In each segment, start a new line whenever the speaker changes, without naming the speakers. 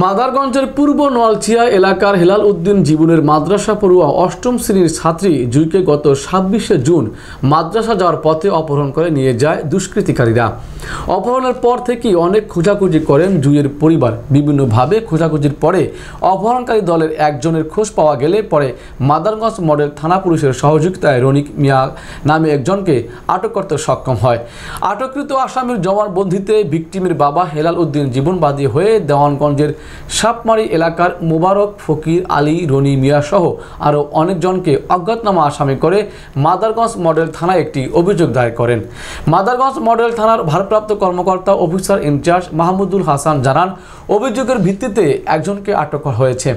মাদারগঞ্জের পূর্ব নলছিয়া এলাকার হেলাল উদ্দিন জীবনের মাদ্রাসা পড়ুয়া অষ্টম শ্রেণীর ছাত্রী জুইকে গত ২৬শে জুন মাদ্রাসা যাওয়ার পথে অপহরণ করে নিয়ে যায় দুষ্কৃতিকারীরা। অপহরণের পর থেকেই অনেক খোঁজাখুঁজি করেন জুইয়ের পরিবার। বিভিন্নভাবে খোঁজাখুঁজির পরে অপহরণকারী দলের একজনের খোঁজ পাওয়া গেলে পরে মাদারগঞ্জ মডেল থানা পুলিশের সহযোগিতায় রনিক মিয়া নামে একজনকে আটক করতে সক্ষম হয়। আটককৃত আসামির জবানবন্দিতে ভিকটিমের বাবা হেলাল উদ্দিন জীবনবাদী হয়ে দেওয়ানগঞ্জের সাপমারি এলাকার মোবারক ফকির আলী রনি মিয়া সহ আরও অনেকজনকে অজ্ঞাতনামা আসামি করে মাদারগঞ্জ মডেল থানায় একটি অভিযোগ দায়ের করেন। মাদারগঞ্জ মডেল থানার ভারপ্রাপ্ত কর্মকর্তা অফিসার ইনচার্জ মাহমুদুল হাসান জানান, অভিযোগের ভিত্তিতে একজনকে আটক করা হয়েছে।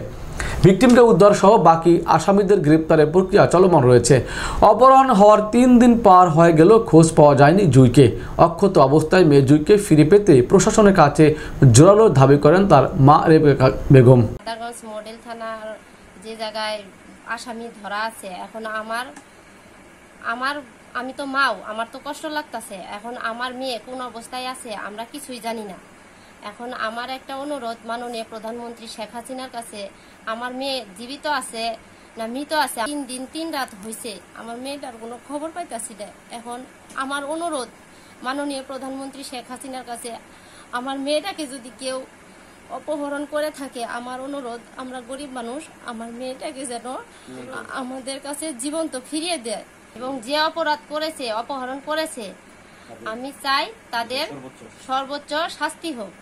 ভিকটিমকে উদ্ধার সহ বাকি আসামিদের গ্রেপ্তারের প্রক্রিয়া চলমান রয়েছে। অপহরণ হওয়ার ৩ দিন পার হয়ে গেল, খোঁজ পাওয়া যায়নি জুইকে। অক্ষত অবস্থায় মেয়ে জুইকে ফিরে পেতে প্রশাসনের কাছে জোরালো দাবি করেন তার মা রেবেকা বেগম।
মাদারগঞ্জ মডেল থানার যে জায়গায় আসামি ধরা আছে, এখন আমি তো মাও, আমার তো কষ্ট লাগতেছে। এখন আমার মেয়ে কোন অবস্থায় আছে আমরা কিছুই জানি না। এখন আমার একটা অনুরোধ মাননীয় প্রধানমন্ত্রী শেখ হাসিনার কাছে, আমার মেয়ে জীবিত আছে না মৃত আছে, ৩ দিন ৩ রাত হয়েছে আমার মেয়েটার কোনো খবর পাইতেছি না। এখন আমার অনুরোধ মাননীয় প্রধানমন্ত্রী শেখ হাসিনার কাছে, আমার মেয়েটাকে যদি কেউ অপহরণ করে থাকে, আমার অনুরোধ, আমরা গরিব মানুষ, আমার মেয়েটাকে যেন আমাদের কাছে জীবন্ত ফিরিয়ে দেয় এবং যে অপরাধ করেছে, অপহরণ করেছে, আমি চাই তাদের সর্বোচ্চ শাস্তি হোক।